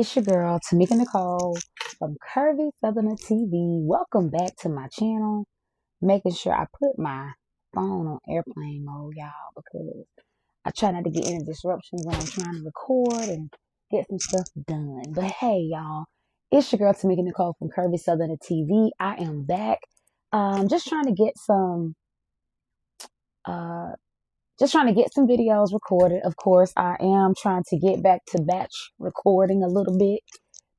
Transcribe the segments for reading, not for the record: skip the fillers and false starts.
It's your girl, Tamika Nicole from Curvy Southerner TV. Welcome back to my channel. Making sure I put my phone on airplane mode, y'all, because I try not to get any disruptions when I'm trying to record and get some stuff done. But hey, y'all, it's your girl, Tamika Nicole from Curvy Southerner TV. I am back. Just trying to get some uh videos recorded. Of course, I am trying to get back to batch recording a little bit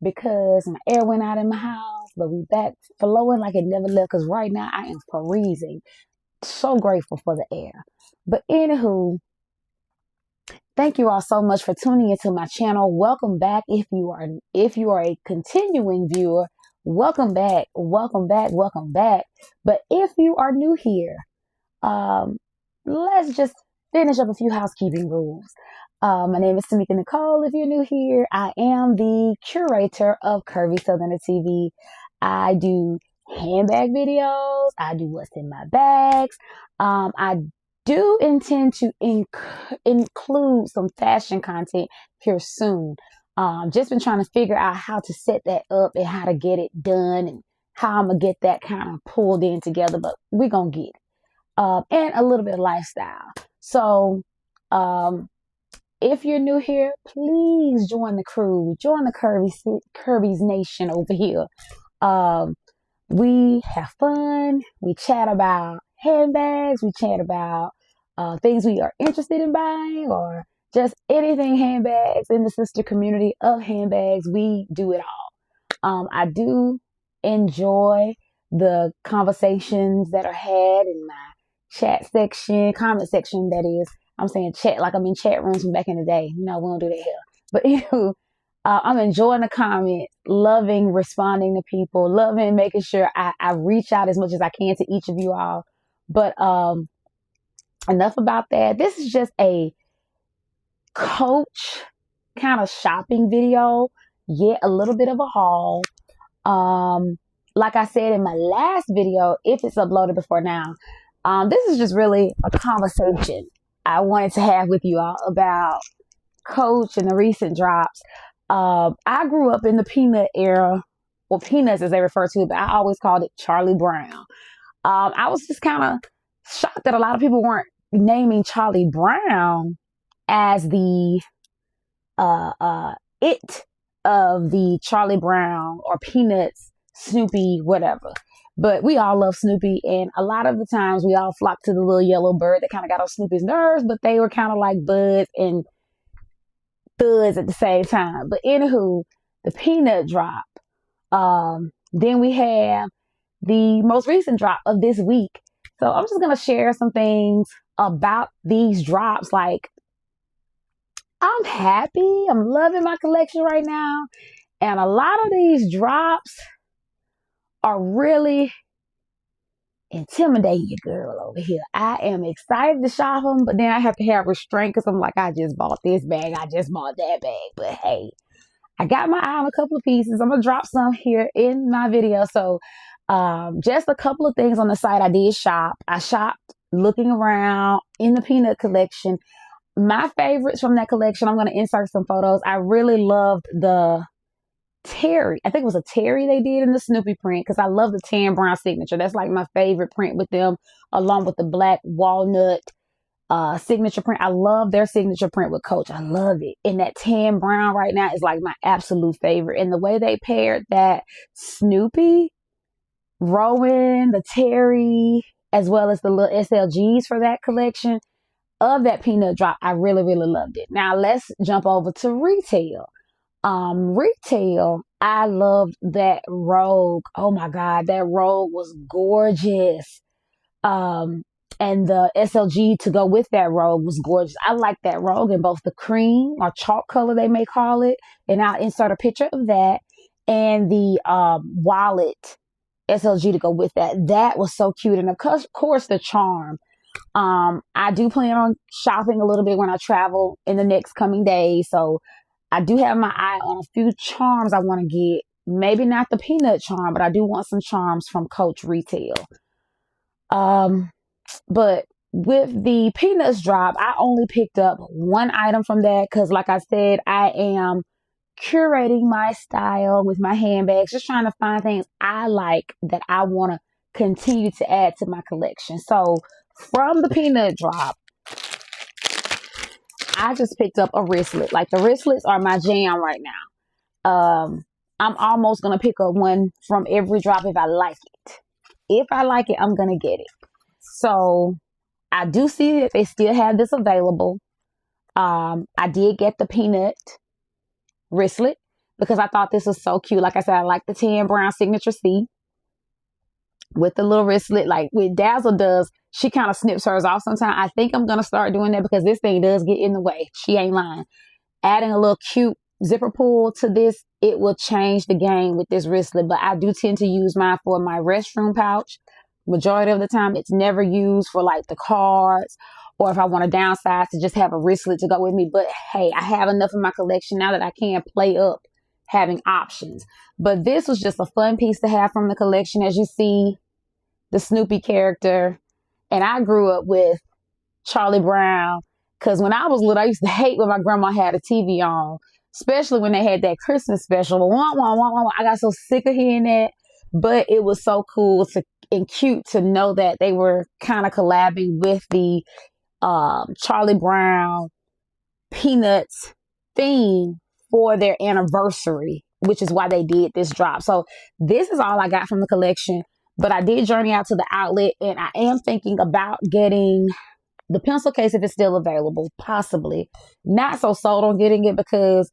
because my air went out in my house, but we back flowing like it never left because right now I am freezing. So grateful for the air. But anywho, thank you all so much for tuning into my channel. Welcome back. If you are a continuing viewer, welcome back, welcome back, welcome back. But if you are new here, let's just finish up a few housekeeping rules. My name is Tamika Nicole. If you're new here, I am the curator of Curvy Southerner TV. I do handbag videos. I do what's in my bags. I do intend to include some fashion content here soon. Just been trying to figure out how to set that up and how to get it done and how I'm going to get that kind of pulled in together, but we're going to get it. And a little bit of lifestyle. So, if you're new here, please join the crew. Join the Curvy's Nation over here. We have fun. We chat about handbags. We chat about things we are interested in buying or just anything handbags in the sister community of handbags. We do it all. I do enjoy the conversations that are had in my chat section, comment section, that is. I'm saying chat like I'm in chat rooms from back in the day. No, we don't do that here. But anywho, I'm enjoying the comments, loving responding to people, loving making sure I reach out as much as I can to each of you all. But enough about that. This is just a Coach kind of shopping video, yet a little bit of a haul. Like I said in my last video, if it's uploaded before now, this is just really a conversation I wanted to have with you all about Coach and the recent drops. I grew up in the peanut era, or peanuts as they refer to it, but I always called it Charlie Brown. I was just kind of shocked that a lot of people weren't naming Charlie Brown as the it of the Charlie Brown or Peanuts, Snoopy, whatever. But we all love Snoopy, and a lot of the times we all flock to the little yellow bird that kind of got on Snoopy's nerves, but they were kind of like buds and thuds at the same time. But anywho, the peanut drop. Then we have the most recent drop of this week. So I'm just going to share some things about these drops. Like, I'm happy. I'm loving my collection right now. And a lot of these drops are really intimidating your girl over here. I am excited to shop them, but then I have to have restraint because I'm like, I just bought this bag. I just bought that bag. But hey, I got my eye on a couple of pieces. I'm going to drop some here in my video. So just a couple of things on the site. I did shop. I shopped looking around in the peanut collection. My favorites from that collection, I'm going to insert some photos. I really loved the Terry. I think it was a Terry they did in the Snoopy print because I love the tan brown signature. That's like my favorite print with them, along with the black walnut signature print. I love their signature print with Coach. I love it. And that tan brown right now is like my absolute favorite. And the way they paired that Snoopy, Rowan, the Terry, as well as the little SLGs for that collection of that peanut drop, I really, really loved it. Now let's jump over to retail. Retail, I loved that Rogue. Oh my God, that Rogue was gorgeous. And the SLG to go with that Rogue was gorgeous. I like that Rogue in both the cream or chalk color, they may call it. And I'll insert a picture of that. And the wallet SLG to go with that. That was so cute. And of course, the charm. I do plan on shopping a little bit when I travel in the next coming days. So I do have my eye on a few charms I want to get. Maybe not the peanut charm, but I do want some charms from Coach Retail. But with the peanuts drop, I only picked up one item from that because, like I said, I am curating my style with my handbags, just trying to find things I like that I want to continue to add to my collection. So from the peanut drop, I just picked up a wristlet. Like, the wristlets are my jam right now. I'm almost going to pick up one from every drop if I like it. If I like it, I'm going to get it. So I do see that they still have this available. I did get the peanut wristlet because I thought this was so cute. Like I said, I like the tan brown signature C with the little wristlet. Like what Dazzle does, she kind of snips hers off sometimes. I think I'm going to start doing that because this thing does get in the way. She ain't lying. Adding a little cute zipper pull to this, it will change the game with this wristlet. But I do tend to use mine for my restroom pouch. Majority of the time, it's never used for like the cards or if I want to downsize to just have a wristlet to go with me. But hey, I have enough in my collection now that I can play up having options. But this was just a fun piece to have from the collection. As you see, the Snoopy character. And I grew up with Charlie Brown because when I was little, I used to hate when my grandma had a TV on, especially when they had that Christmas special. Wah, wah, wah, wah, wah. I got so sick of hearing that. But it was so cool and cute to know that they were kind of collabing with the Charlie Brown Peanuts theme for their anniversary, which is why they did this drop. So this is all I got from the collection, but I did journey out to the outlet and I am thinking about getting the pencil case if it's still available, possibly. Not so sold on getting it because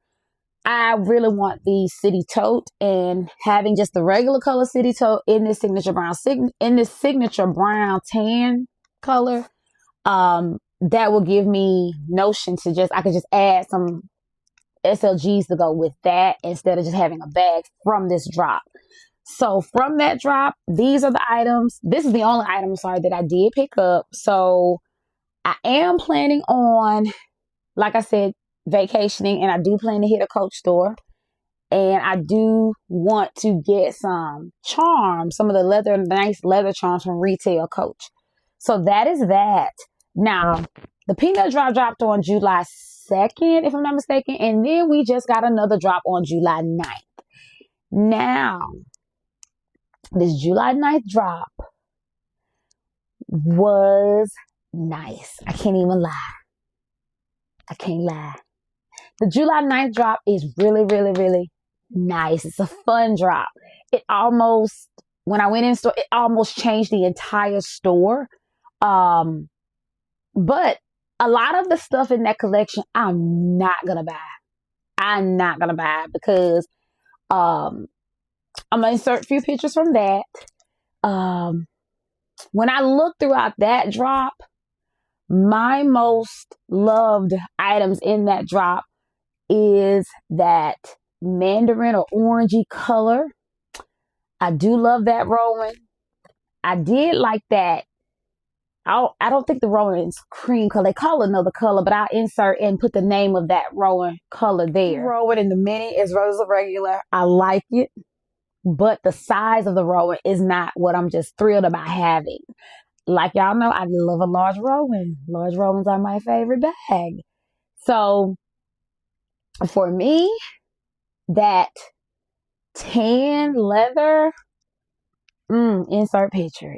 I really want the city tote, and having just the regular color city tote in this signature brown tan color, that will give me notion to I could just add some SLGs to go with that instead of just having a bag from this drop. So from that drop, these are the items. This is the only item, sorry, that I did pick up. So I am planning on, like I said, vacationing, and I do plan to hit a Coach store, and I do want to get some charms, some of the nice leather charms from retail Coach. So that is that. Now, the peanut drop dropped on July 2nd, if I'm not mistaken, and then we just got another drop on July 9th. Now, this July 9th drop was nice. I can't even lie. I can't lie. The July 9th drop is really, really, really nice. It's a fun drop. When I went in store, it almost changed the entire store. But a lot of the stuff in that collection, I'm not going to buy. I'm not going to buy because I'm going to insert a few pictures from that. When I look throughout that drop, my most loved items in that drop is that mandarin or orangey color. I do love that Rowan. I did like that. I don't think the Rowan is cream color. They call it another color, but I'll insert and put the name of that Rowan color there. Rowan in the mini as well as the regular. I like it, but the size of the Rowan is not what I'm just thrilled about having. Like y'all know, I love a large Rowan. Large Rowans are my favorite bag. So for me, that tan leather, insert picture.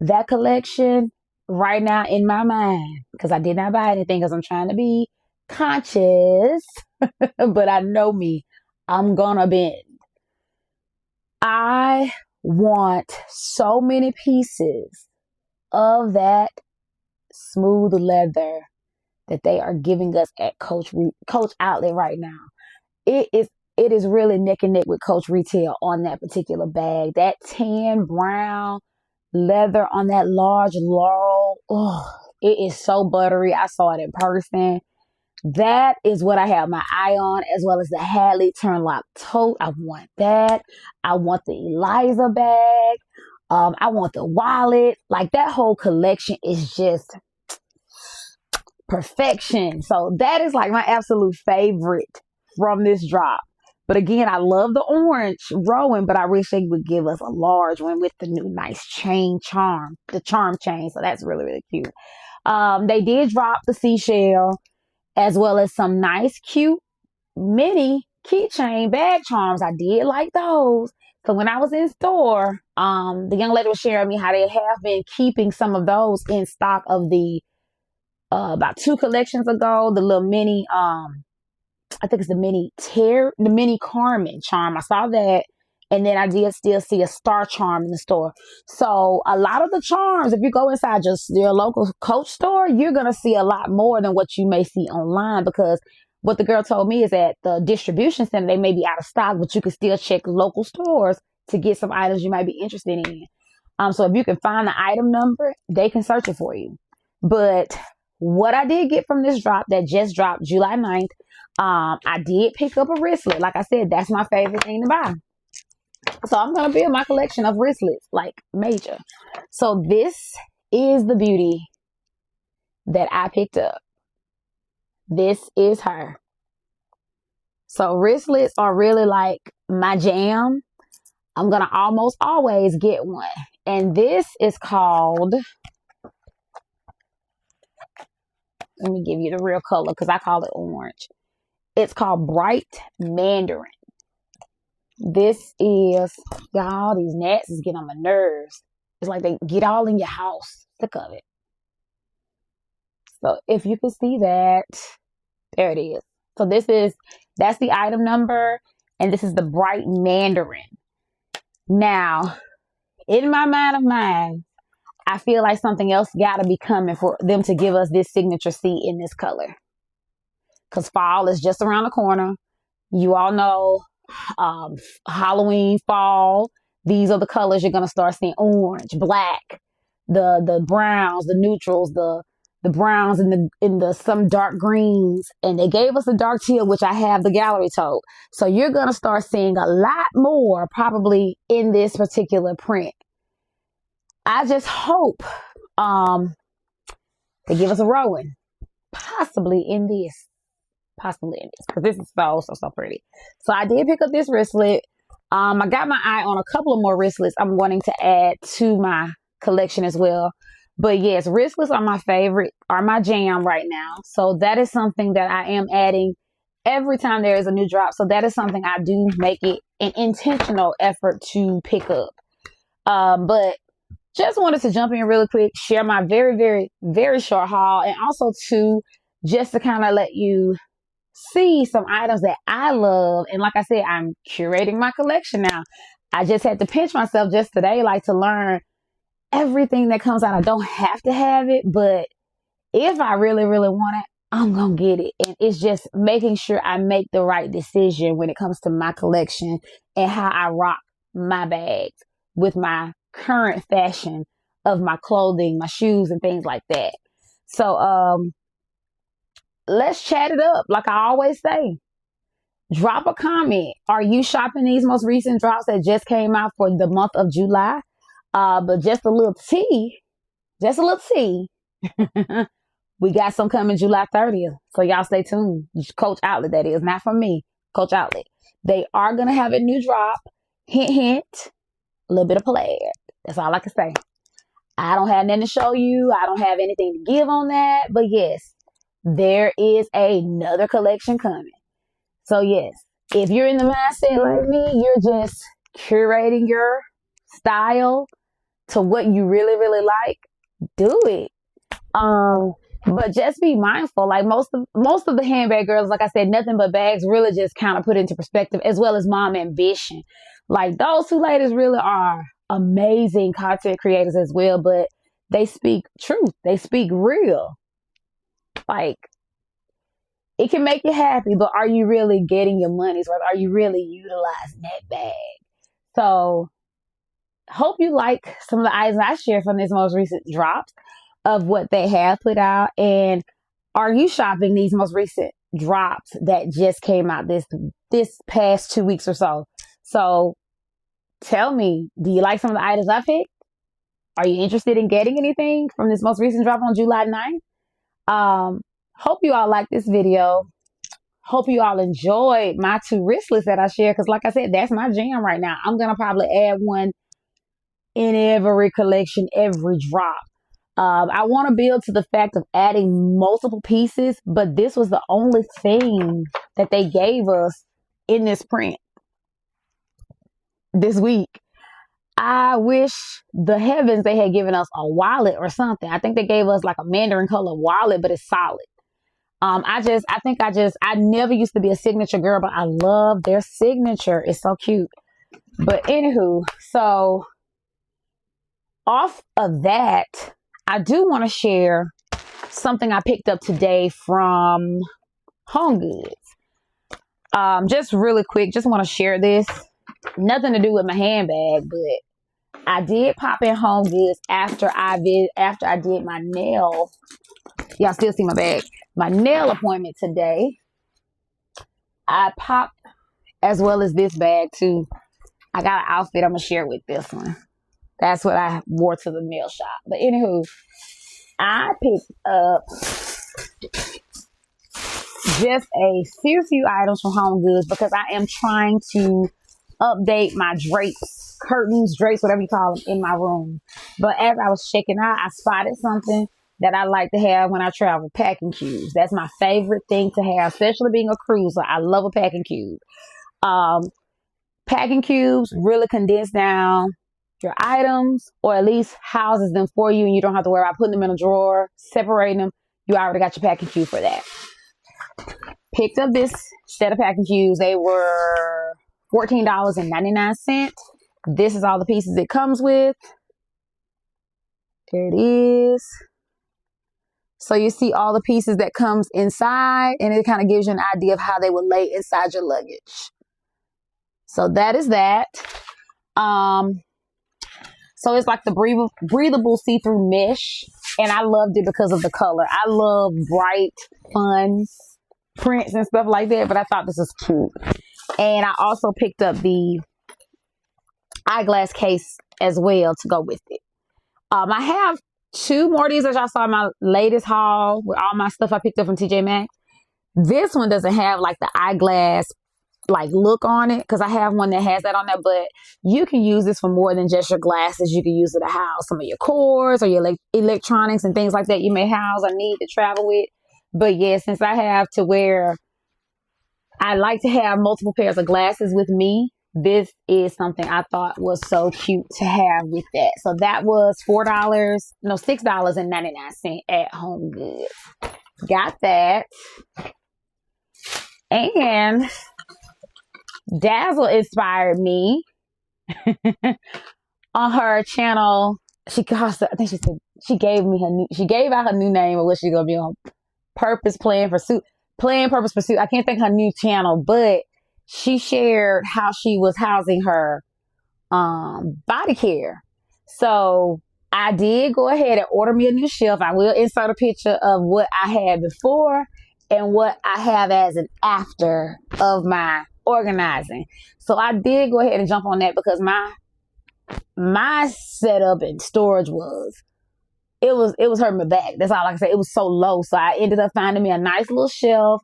That collection right now in my mind, because I did not buy anything because I'm trying to be conscious, but I know me, I'm gonna bend. I want so many pieces of that smooth leather that they are giving us at Coach Outlet right now. It is really neck and neck with Coach Retail on that particular bag. That tan brown leather on that large laurel. Oh, it is so buttery. I saw it in person. That is what I have my eye on, as well as the Hadley Turnlock tote. I want that. I want the Eliza bag. I want the wallet. Like, that whole collection is just perfection. So that is like my absolute favorite from this drop. But again, I love the orange Rowan, but I wish they would give us a large one with the new nice chain charm, the charm chain. So that's really, really cute. They did drop the seashell, as well as some nice, cute mini keychain bag charms. I did like those. So when I was in store, the young lady was sharing me how they have been keeping some of those in stock of the about 2 collections ago, the little mini I think it's the mini Carmen charm. I saw that. And then I did still see a star charm in the store. So a lot of the charms, if you go inside just your local Coach store, you're going to see a lot more than what you may see online, because what the girl told me is that the distribution center, they may be out of stock, but you can still check local stores to get some items you might be interested in. So if you can find the item number, they can search it for you. But what I did get from this drop that just dropped July 9th, I did pick up a wristlet. Like I said, that's my favorite thing to buy. So I'm going to build my collection of wristlets, like major. So this is the beauty that I picked up. This is her. So wristlets are really like my jam. I'm going to almost always get one. And this is called, let me give you the real color because I call it orange. It's called Bright Mandarin. This is, y'all, these gnats is getting on my nerves. It's like they get all in your house. Sick of it. So if you can see that, there it is. So that's the item number, and this is the Bright Mandarin. Now, in my mind of mine, I feel like something else got to be coming for them to give us this signature seat in this color. Because fall is just around the corner. You all know Halloween, fall. These are the colors you're going to start seeing. Orange, black, the browns, the neutrals, the browns, and the some dark greens. And they gave us a dark teal, which I have the gallery tote. So you're going to start seeing a lot more probably in this particular print. I just hope they give us a Rowan, possibly in this, because this is so pretty. So I did pick up this wristlet. I got my eye on a couple of more wristlets I'm wanting to add to my collection as well. But yes, wristlets are my favorite, are my jam right now. So that is something that I am adding every time there is a new drop. So that is something I do make it an intentional effort to pick up. But just wanted to jump in really quick, share my very, very, very short haul, and also just to kind of let you see some items that I love. And like I said, I'm curating my collection now. I just had to pinch myself just today, like, to learn everything that comes out. I don't have to have it, but if I really, really want it, I'm going to get it. And it's just making sure I make the right decision when it comes to my collection and how I rock my bags with my current fashion of my clothing, my shoes, and things like that. So, let's chat it up. Like I always say, drop a comment. Are you shopping these most recent drops that just came out for the month of July? But just a little tea. We got some coming July 30th. So y'all stay tuned. Coach Outlet, that is. Not from me. Coach Outlet. They are going to have a new drop. Hint, hint. A little bit of plaid. That's all I can say. I don't have nothing to show you. I don't have anything to give on that. But yes, there is another collection coming. So yes, if you're in the mindset like me, you're just curating your style to what you really, really like, do it. But just be mindful. Like most of the handbag girls, like I said, nothing but bags really just kind of put into perspective, as well as Mom Ambition. Like those two ladies really are amazing content creators as well, but they speak truth. They speak real. Like, it can make you happy, but are you really getting your money's worth? Are you really utilizing that bag? So, hope you like some of the items I shared from this most recent drops of what they have put out. And are you shopping these most recent drops that just came out this past 2 weeks or so? So, tell me, do you like some of the items I picked? Are you interested in getting anything from this most recent drop on July 9th? Hope you all like this video. Hope you all enjoyed my 2 wristlets that I shared, because like I said, that's my jam right now. I'm going to probably add one in every collection, every drop. I want to build to the fact of adding multiple pieces, but this was the only thing that they gave us in this print this week. I wish the heavens they had given us a wallet or something. I think they gave us like a mandarin color wallet, but it's solid. I never used to be a signature girl, but I love their signature. It's so cute. But anywho, so off of that, I do want to share something I picked up today from HomeGoods. Just really quick, just want to share this. Nothing to do with my handbag, but I did pop in HomeGoods after I did my nail. Y'all still see my bag. My nail appointment today. I popped as well as this bag too. I got an outfit I'm gonna share with this one. That's what I wore to the nail shop. But anywho, I picked up just a few items from HomeGoods because I am trying to update my drapes, curtains, drapes, whatever you call them, in my room. But as I was checking out, I spotted something that I like to have when I travel, packing cubes. That's my favorite thing to have, especially being a cruiser. I love a packing cube. Packing cubes really condense down your items, or at least houses them for you, and you don't have to worry about putting them in a drawer, separating them. You already got your packing cube for that. Picked up this set of packing cubes. They were $14.99. This is all the pieces it comes with. There it is. So you see all the pieces that comes inside, and it kind of gives you an idea of how they would lay inside your luggage. So that is that. So it's like the breathable see-through mesh, and I loved it because of the color. I love bright, fun prints and stuff like that, but I thought this was cute. And I also picked up the eyeglass case as well to go with it. I have 2 more of these, as y'all saw in my latest haul with all my stuff I picked up from TJ Maxx. This one doesn't have like the eyeglass like look on it, because I have one that has that on there, but you can use this for more than just your glasses. You can use it to house some of your cords or your electronics and things like that you may house or need to travel with. But yeah, since I have to wear, I like to have multiple pairs of glasses with me, this is something I thought was so cute to have with that. So that was $6.99 at HomeGoods. Got that. And Dazzle inspired me on her channel. She gave out her new name of what she's gonna be on. Playing Pursuit. I can't think her new channel, but she shared how she was housing her body care. So I did go ahead and order me a new shelf. I will insert a picture of what I had before and what I have as an after of my organizing. So I did go ahead and jump on that because my setup and storage was hurting my back. That's all I can say. It was so low. So I ended up finding me a nice little shelf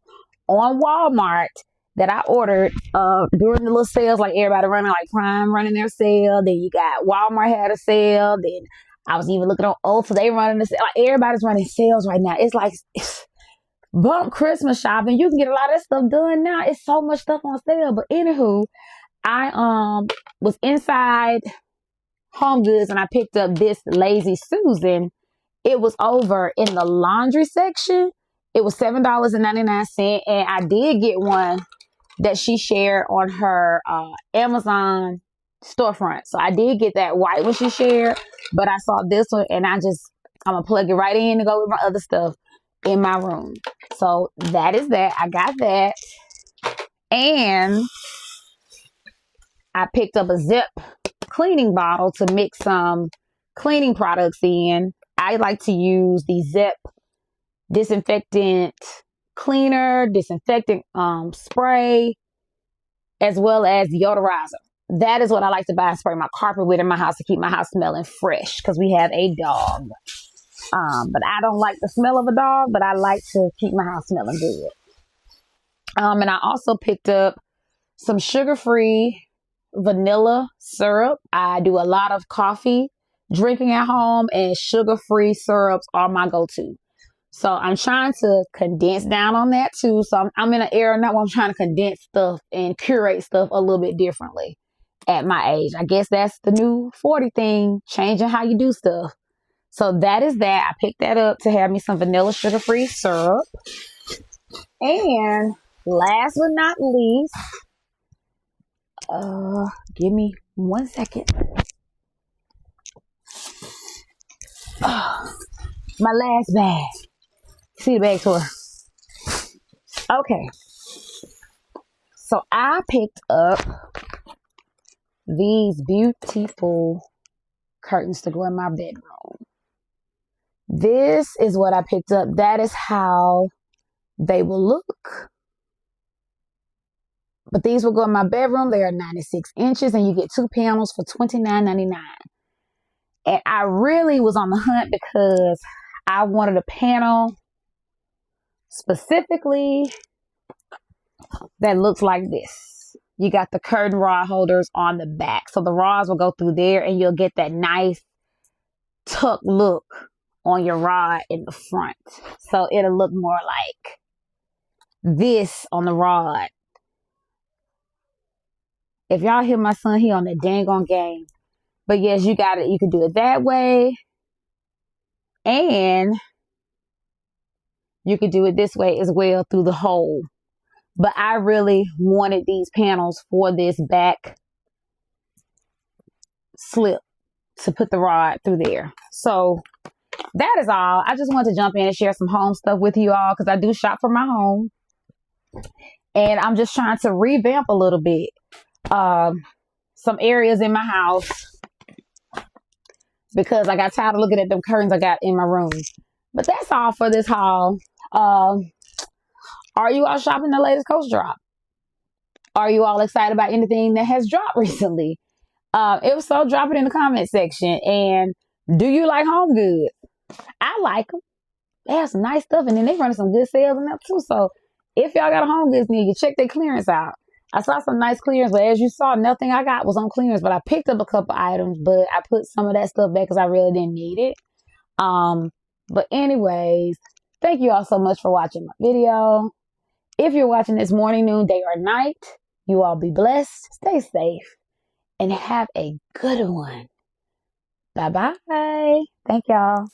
on Walmart that I ordered during the little sales, like everybody running, like Prime running their sale. Then you got Walmart had a sale. Then I was even looking on Ulta, they running the sale. Like everybody's running sales right now. It's like bump Christmas shopping. You can get a lot of that stuff done now. It's so much stuff on sale. But anywho, I was inside HomeGoods and I picked up this Lazy Susan. It was over in the laundry section. It was $7.99, and I did get one that she shared on her Amazon storefront. So I did get that white one she shared, but I saw this one and I'm gonna plug it right in to go with my other stuff in my room. So that is that. I got that. And I picked up a Zip cleaning bottle to mix some cleaning products in. I like to use the Zip disinfectant cleaner, disinfectant spray, as well as deodorizer. That is what I like to buy and spray my carpet with in my house to keep my house smelling fresh, because we have a dog. But I don't like the smell of a dog, but I like to keep my house smelling good. And I also picked up some sugar-free vanilla syrup. I do a lot of coffee drinking at home, and sugar-free syrups are my go-to. So I'm trying to condense down on that too. So I'm in an era now where I'm trying to condense stuff and curate stuff a little bit differently at my age. I guess that's the new 40 thing, changing how you do stuff. So that is that. I picked that up to have me some vanilla sugar-free syrup. And last but not least, give me 1 second. My last bag. See the bag tour. Okay. So I picked up these beautiful curtains to go in my bedroom. This is what I picked up. That is how they will look. But these will go in my bedroom. They are 96 inches and you get 2 panels for $29.99. And I really was on the hunt because I wanted a panel specifically that looks like this. You got the curtain rod holders on the back. So the rods will go through there and you'll get that nice tuck look on your rod in the front. So it'll look more like this on the rod. If y'all hear my son, he on the dang on game. But yes, you got it. You can do it that way. And you could do it this way as well through the hole. But I really wanted these panels for this back slip to put the rod through there. So that is all. I just wanted to jump in and share some home stuff with you all because I do shop for my home. And I'm just trying to revamp a little bit. Some areas in my house because I got tired of looking at them curtains I got in my room. But that's all for this haul. Are you all shopping the latest Coach drop? Are you all excited about anything that has dropped recently? If so, drop it in the comment section. And do you like HomeGoods? I like them. They have some nice stuff, and then they running some good sales in them too. So if y'all got a HomeGoods near you, check their clearance out. I saw some nice clearance, but as you saw, nothing I got was on clearance. But I picked up a couple items, but I put some of that stuff back because I really didn't need it. But anyways, thank you all so much for watching my video. If you're watching this morning, noon, day, or night, you all be blessed, stay safe, and have a good one. Bye-bye. Thank y'all.